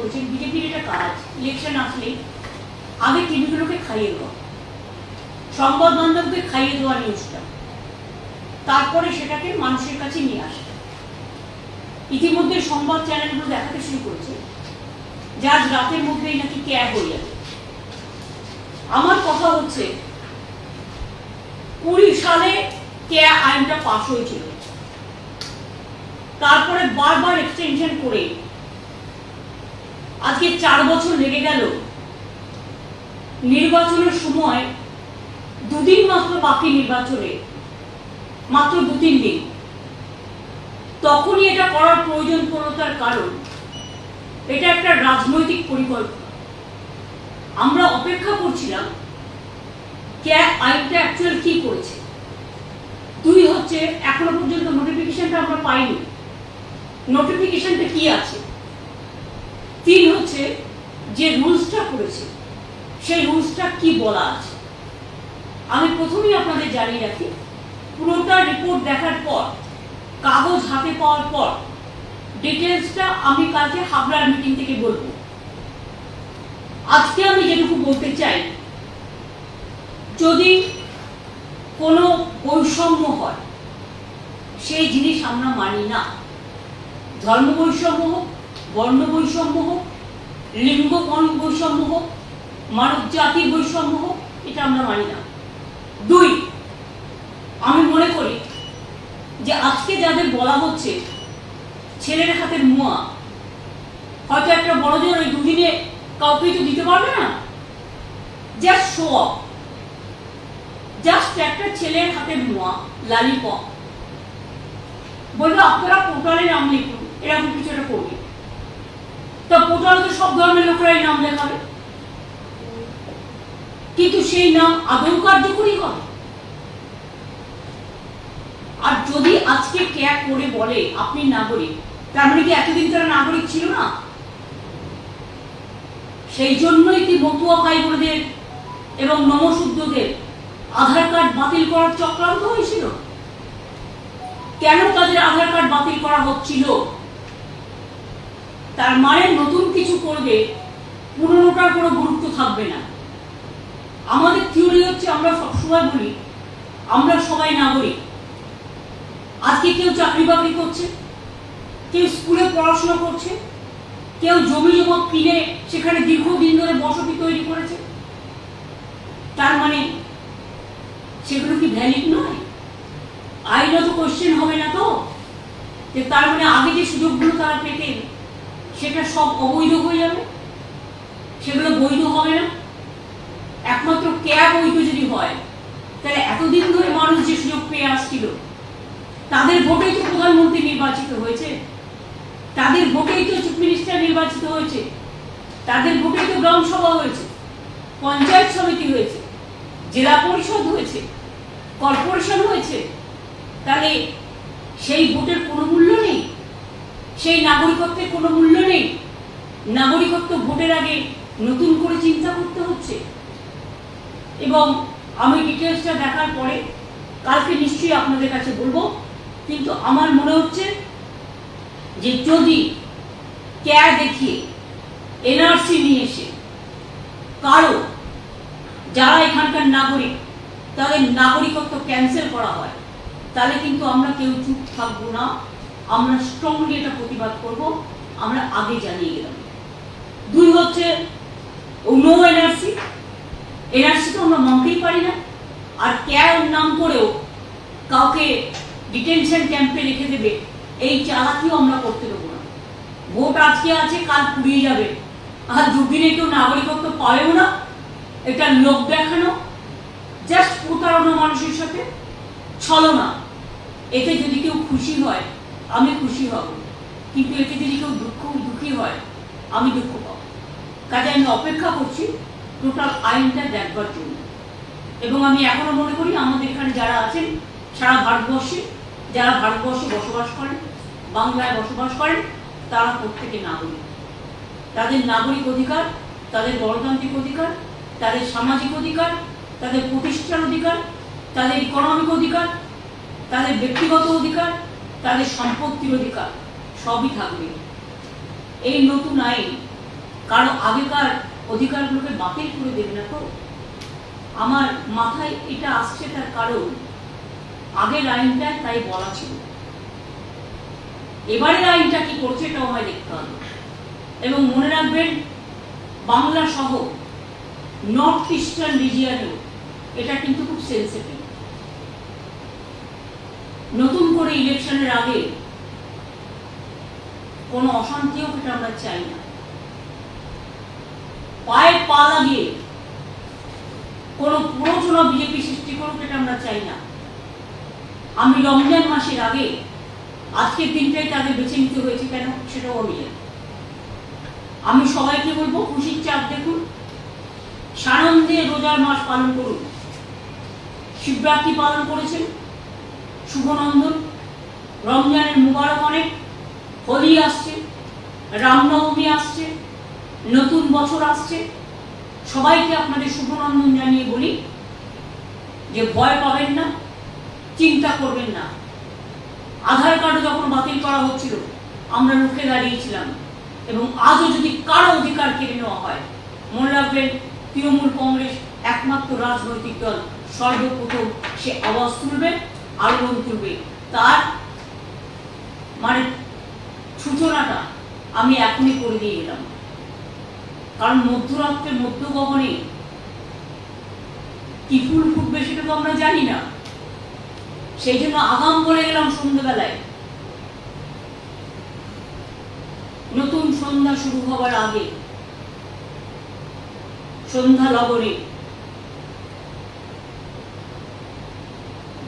করেছেন, বিজেপির এটা কাজ ইলেকশন আসলেই আগে টিভিগুলোকে খাইয়ে দেওয়া, সংবাদ মাধ্যমকে খাইয়ে দেওয়া নিউজটা, তারপরে সেটাকে মানুষের কাছে নিয়ে আসা। ইতিমধ্যে সংবাদ চ্যানেলগুলো দেখাতে শুরু করেছে যে আজ রাতের মধ্যেই নাকি ক্যাব হয়ে যাবে। আমার কথা হচ্ছে 20 সালে ক্যাব আইনটা পাস হয়েছিল, তারপরে বারবার এক্সটেনশন করে আজকে 4 বছর লেগে গেল। নির্বাচনের সময় 2 দিন মাত্র বাকি, নির্বাচনে মাত্র 2-3 দিন, তখনই এটা করার প্রয়োজন পড়ল। তার কারণ এটা একটা রাজনৈতিক পরিকল্পনা। আমরা অপেক্ষা করছিলাম ক্যাব আইনটা অ্যাকচুয়াল কি করেছে। 2 হচ্ছে এখনো পর্যন্ত নোটিফিকেশনটা আমরা পাইনি, নোটিফিকেশনটা কি আছে। 3 হচ্ছে যে রুলসটা করেছে সেই রুলসটা কি বলা আছে। আমি প্রথমেই আপনাদের জানিয়ে রাখি, পুরোটা রিপোর্ট দেখার পর, কাগজ হাতে পাওয়ার পর ডিটেলসটা আমি কালকে হাবড়ার মিটিং থেকে বলবো। আজকে আমি যেটুকু বলতে চাই, যদি কোনো বৈষম্য হয় সেই জিনিস আমরা মানি না। ধর্ম বৈষম্য হোক, বর্ণ বৈষম্য হোক, লিঙ্গ বৈষম্য হোক, মানব জাতির বৈষম্য হোক, এটা আমরা মানি না। 2, আমি মনে করি যে আজকে যাদের বলা হচ্ছে ছেলের হাতের মুয়া, হয়তো একটা বড় জোর ওই 2 দিনে কাউকে তো দিতে পারবে না, জাস্ট শো অফ, জাস্ট একটা ছেলের হাতের মুয়া, লালিপপ, বলবে আপনারা পোর্টালে নাম লিখুন, এরকম কিছু একটা করবে। তা পোর্টালে তো সব ধর্মের লোকেরাই নাম লেখাবে, কিন্তু সেই নাম আদৌ কার্যকরী হবে। আর যদি আজকে ক্যাব করে বলে আপনি নাগরিক, তার মানে কি এতদিন তারা নাগরিক ছিল না? সেই জন্যই কি মতুয়া ভাই বোনদের এবং নমশূদ্রদের আধার কার্ড বাতিল করার চক্রান্ত হয়েছিল? কেন তাদের আধার কার্ড বাতিল করা হচ্ছিল? তার মানে নতুন কিছু করবে, পুরনোটার কোনো গুরুত্ব থাকবে না। আমাদের থিওরি হচ্ছে, আমরা সবসময় বলি আমরা সবাই নাগরিক। আজকে কেউ চাকরি বাকরি করছে, কেউ স্কুলে পড়াশোনা করছে, কেউ জমি জমা কিনে সেখানে দীর্ঘদিন ধরে বসতি তৈরি করেছে, তার মানে সেগুলো কি ভ্যালিড নয়? আইনত কোশ্চেন হবে না তো যে তার মানে আগে যে সুযোগগুলো তারা পেতেন সেটা সব অবৈধ হয়ে যাবে, সেগুলো বৈধ হবে না। একমাত্র ক্যাব বৈধ যদি হয়, তাহলে এতদিন ধরে মানুষ যে সুযোগ পেয়ে আসছিল, তাদের ভোটেই তো প্রধানমন্ত্রী নির্বাচিত হয়েছে, তাদের ভোটেই তো চিফ মিনিস্টার নির্বাচিত হয়েছে, তাদের ভোটেই তো গ্রাম সভা হয়েছে, পঞ্চায়েত সমিতি হয়েছে, জেলা পরিষদ হয়েছে, কর্পোরেশন হয়েছে। তাহলে সেই ভোটের কোনো মূল্য নেই, সেই নাগরিকত্বের কোনো মূল্য নেই। নাগরিকত্ব ভোটের আগে নতুন করে চিন্তা করতে হচ্ছে। এবং আমি ডিটেলসটা দেখার পরে কালকে নিশ্চয়ই আপনাদের কাছে বলবো, কিন্তু আমার মনে হচ্ছে যে যদি ক্যাব দেখিয়ে এনআরসি নিয়ে এসে কারো যারা এখানকার নাগরিক তাদের নাগরিকত্ব ক্যান্সেল করা হয়, তাহলে কিন্তু আমরা কেউ চুপ থাকবো না, আমরা স্ট্রংলি এটা প্রতিবাদ করব। আমরা আগে জানিয়ে গেলাম। 2 হচ্ছে নো এনআরসি, এনআরসি তো আমরা মানতেই পারি না। আর ক্যাব নাম করেও কাউকে ডিটেনশন ক্যাম্পে রেখে দেবে, এই চালাকিও আমরা করতে দেবো না। ভোট আজকে আছে, কাল পুড়িয়ে যাবে, আর 2 দিনে কেউ নাগরিকত্ব পাবেও না। এটা লোক দেখানো, জাস্ট প্রতারণা, মানুষের সাথে ছলনা। এতে যদি কেউ খুশি হয় আমি খুশি হব, কিন্তু এতে যদি কেউ দুঃখী হয় আমি দুঃখ পাবো। কাজে আমি অপেক্ষা করছি টোটাল আইনটা দেখবার জন্য। এবং আমি এখনো মনে করি আমাদের এখানে যারা আছেন সারা ভারতবর্ষে, যারা ভারতবর্ষে বসবাস করেন, বাংলায় বসবাস করেন, তারা প্রত্যেকে নাগরিক। তাদের নাগরিক অধিকার, তাদের গণতান্ত্রিক অধিকার, তাদের সামাজিক অধিকার, তাদের প্রতিষ্ঠার অধিকার, তাদের ইকোনমিক অধিকার, তাদের ব্যক্তিগত অধিকার, তাদের সম্পত্তির অধিকার সবই থাকবে। এই নতুন আইন কারণ আগেকার অধিকারগুলোকে বাতিল করে দেবে না তো। আমার মাথায় এটা আসছে তার কারণ আগের আইনটায় তাই বলা ছিল, এবারের আইনটা কি করছে এটাও আমায় দেখতে হবে। এবং মনে রাখবেন, বাংলা সহ নর্থ ইস্টার্ন রিজিয়নেও এটা কিন্তু খুব সেন্সিটিভ। নতুন করে ইলেকশনের আগে কোনো অশান্তিও এটা আমরা চাই না। পায়ে পা লাগিয়ে কোনো প্ররোচনা বিজেপি সৃষ্টি করুক এটা আমরা চাই না। আমি রমজান মাসের আগে আজকের দিনটাই তাদের বেছে নিতে হয়েছে কেন সেটাও আমি জানি। আমি সবাইকে বলবো খুশির চাপ দেখুন, সানন্দে রোজার মাস পালন করুন। শিবরাত্রি পালন করেছেন, শুভনন্দন। রমজানের মুবারক অনেক। হোলি আসছে, রামনবমী আসছে, নতুন বছর আসছে। সবাইকে আপনাদের শুভনন্দন জানিয়ে বলি যে ভয় পাবেন না, চিন্তা করবেন না। আধার কার্ড যখন বাতিল করা হচ্ছিল আমরা রুখে দাঁড়িয়েছিলাম, এবং আজও যদি কারো অধিকার কেড়ে নেওয়া হয়, মনে রাখবেন তৃণমূল কংগ্রেস একমাত্র রাজনৈতিক দল সর্বপ্রথম সে আওয়াজ তুলবে, আলোড়ন তুলবে। তার মানে সূচনাটা আমি এখনই করে দিয়ে গেলাম। কারণ মধ্যরাত্রে মধ্যগগনে কি ফুল ফুটবে সেটা তো আমরা জানি না, সেই জন্য আগাম বলে গেলাম সন্ধ্যাবেলায়। নতুন সন্ধ্যা শুরু হবার আগে সন্ধ্যা লগনে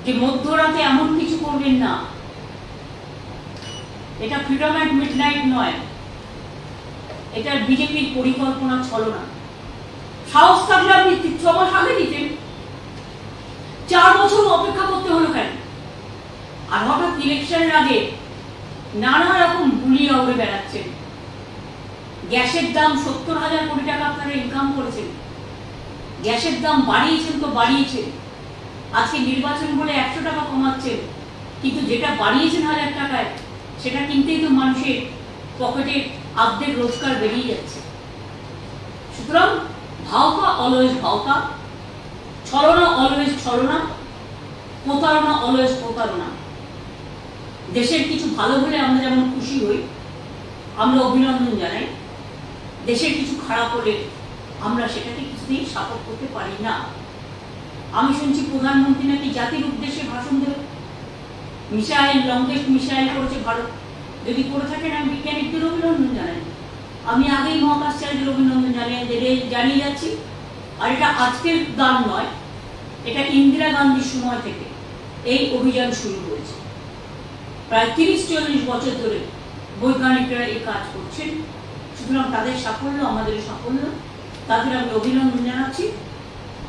যে মধ্যরাতে এমন কিছু করবেন না, এটা ফ্রিডম অ্যাট মিডনাইট নয়, এটা বিজেপির পরিকল্পনা ছলনা। সাহস থাকলে আপনি 6 মাস আগে দিতেন, 4 বছর অপেক্ষা করতে হলো কেন? আর হঠাৎ ইলেকশনের আগে নানা রকম গুলিয়ে উড়ে বেড়াচ্ছেন। গ্যাসের দাম 70,000 কোটি টাকা আপনারা ইনকাম করেছেন, গ্যাসের দাম বাড়িয়েছেন তো বাড়িয়েছেন। আজকে নির্বাচন বলে 100 টাকা কমাচ্ছেন, কিন্তু যেটা বাড়িয়েছেন 1000 টাকায় সেটা কিনতেই তো মানুষের পকেটে অর্ধেক রোজগার বেরিয়ে যাচ্ছে। সুতরাং ভাওতা অলওয়েজ ভাওতা, ছলনা অলওয়েজ ছলনা, প্রতারণা অলওয়েজ প্রতারণা। দেশের কিছু ভালো হলে আমরা যেমন খুশি হই, আমরা অভিনন্দন জানাই, দেশের কিছু খারাপ হলে আমরা সেটাকে কিছুতেই সাপোর্ট করতে পারি না। আমি শুনছি প্রধানমন্ত্রী নাকি জাতির উদ্দেশ্যে ভাষণ দেবে, মিসাইল, লঙ্কেশ মিসাইল করেছে ভারত। যদি করে থাকেন আমি বিজ্ঞানীদের অভিনন্দন জানাই, আমি আগেই মহাকাশচারীদের অভিনন্দন জানিয়ে যাচ্ছি। আর এটা আজকের গান নয়, এটা ইন্দিরা গান্ধীর সময় থেকে এই অভিযান শুরু হয়েছে। প্রায় 30-40 বছর ধরে বৈজ্ঞানিকরা এই কাজ করছেন। সুতরাং তাদের সাফল্য আমাদের সাফল্য, তাদের আমি অভিনন্দন জানাচ্ছি।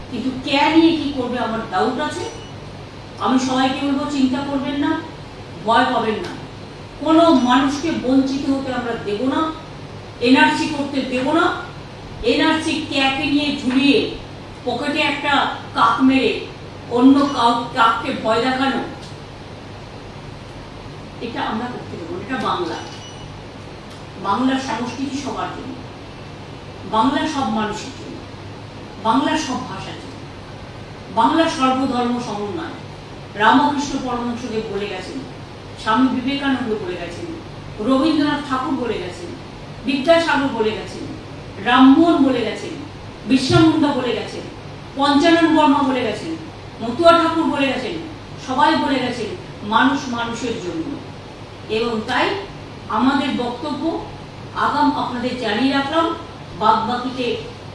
কিন্তু কে নিয়ে কি করবে আমার ডাউট আছে। আমি সবাইকে বলবো চিন্তা করবেন না, ভয় পাবেন না। কোনো মানুষকে বঞ্চিত হতে আমরা দেব না, এনআরসি করতে দেব না। এনআরসি ক্যাকে নিয়ে ঝুলিয়ে পকেটে একটা কাক মেরে অন্য কাককে ভয় দেখানো, এটা আমরা করতে দেবো না। এটা বাংলা, বাংলার সংস্কৃতি সবার জন্য, বাংলার সব মানুষের জন্য, বাংলার সব ভাষার জন্য, বাংলার সর্বধর্ম সমন্বয়। রামকৃষ্ণ পরমহংসদেব বলে গেছেন, স্বামী বিবেকানন্দ বলে গেছেন, রবীন্দ্রনাথ ঠাকুর বলে গেছেন, বিদ্যাসাগর বলে গেছেন, রামমোহন বলে গেছেন, বিশ্বামুন্ডা বলে গেছেন, পঞ্চানন বর্মা বলে গেছেন, মতুয়া ঠাকুর বলে গেছেন। সবাই বলে গেছেন মানুষ মানুষের জন্য। এবং তাই আমাদের বক্তব্য আগাম আপনাদের জানিয়ে রাখলাম।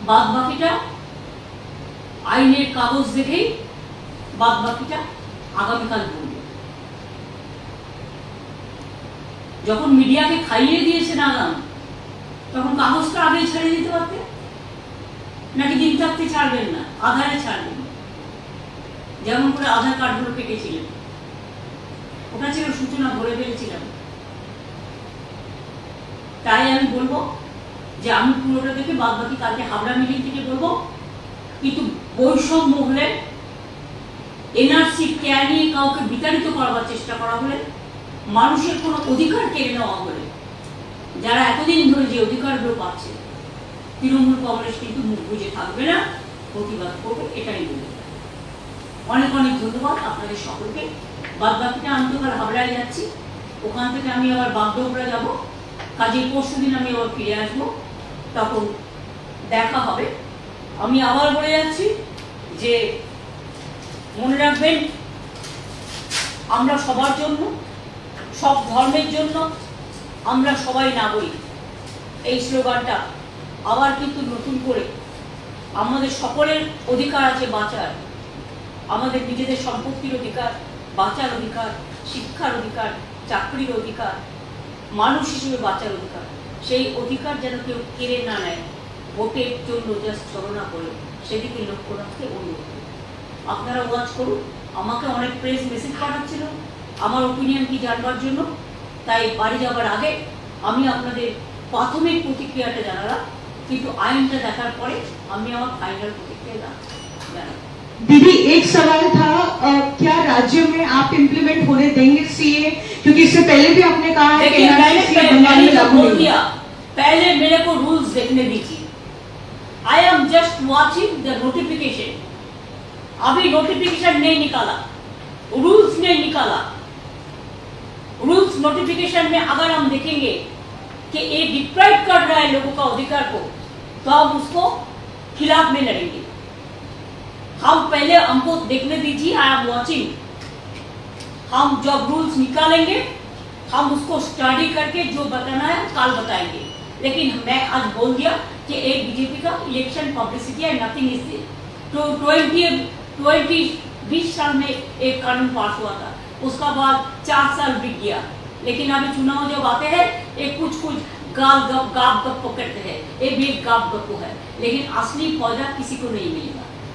বাদবাকিটা আইনের কাগজ দেখেই বাদবাকিটা আগামীকাল বলবে। যখন মিডিয়াকে খাইয়ে দিয়েছেন আগাম, তখন কাগজটা আগেই ছাড়িয়ে দিতে পারতেন, নাকি দিন থাকতে ছাড়বেন না, আধারে ছাড়বেন। যেমন করে আধার কার্ডগুলো কেটেছিলেন, ওটা ছিল সূচনা, ভরে ফেলেছিলাম। তাই আমি বলবো যে আমি পুরোটা দেখে বাদ বাকি কালকে হাবড়া মিটিং থেকে বলবো। কিন্তু বৈষম্য হলে, এনআরসি নিয়ে কাউকে বিতাড়িত করার চেষ্টা করা হলে, মানুষের কোনো অধিকার কেড়ে নেওয়া হলে, যারা এতদিন ধরে যে অধিকারগুলো পাচ্ছে তৃণমূল কংগ্রেস কিন্তু মুখ বুজে থাকবে না, প্রতিবাদ করবে, এটাই বলে। অনেক অনেক ধন্যবাদ আপনাদের সকলকে। বাদ বাকিটা আমি তো আবার হাবড়ায় যাচ্ছি, ওখান থেকে আমি আবার বাগডোগরা যাব, কাজে পরশু দিন আমি আবার ফিরে আসবো, তখন দেখা হবে। আমি আবার বলে যাচ্ছি যে মনে রাখবেন, আমরা সবার জন্য, সব ধর্মের জন্য আমরা সবাই নাগরিক, এই স্লোগানটা আবার কিন্তু নতুন করে আমাদের সকলের অধিকার আছে বাঁচার, আমাদের নিজেদের সম্পত্তির অধিকার, বাঁচার অধিকার, শিক্ষার অধিকার, চাকরির অধিকার, মানুষ হিসেবে বাঁচার অধিকার, সেই অধিকার যেন কেউ কেড়ে না নেয় ভোটের জন্য জাস্ট ছলনা করে, সেদিকে লক্ষ্য রাখতে অনুরোধ। আপনারা ওয়াচ করুন, আমাকে অনেক প্রেস মেসেজ পাঠাচ্ছিল আমার ওপিনিয়ন কি জানবার জন্য, তাই বাড়ি যাবার আগে আমি আপনাদের প্রাথমিক প্রতিক্রিয়াটা জানালাম, কিন্তু আইনটা দেখার পরে আমি আমার ফাইনাল প্রতিক্রিয়া জানাবো। दीदी एक सवाल था, क्या राज्य में आप इम्प्लीमेंट होने देंगे सीए, क्योंकि इससे पहले भी आपने कहा है कि पहले मेरे को रूल्स देखने दीजिए। I am just watching the notification, अभी नोटिफिकेशन नहीं निकाला, रूल्स नहीं निकाला। रूल्स नोटिफिकेशन में अगर हम देखेंगे कि ये डिप्राइव कर रहा है लोगों का अधिकार को, तो हम उसको खिलाफ में लड़ेंगे। हम पहले हमको देखने दीजिए, आई एम वॉचिंग। हम जब रूल्स निकालेंगे हम उसको स्टडी करके जो बताना है कल बताएंगे, लेकिन मैं आज बोल दिया कि एक बीजेपी का इलेक्शन पब्लिसिटी है, नथिंग इज दिस। तो 2020 साल में एक कानून पास हुआ था, उसका बाद 4 साल बीत गया, लेकिन अभी चुनाव जब आते हैं ये कुछ गाप गप करते हैं, ये भी एक गाप गप है, लेकिन असली पौधा किसी को नहीं मिलेगा।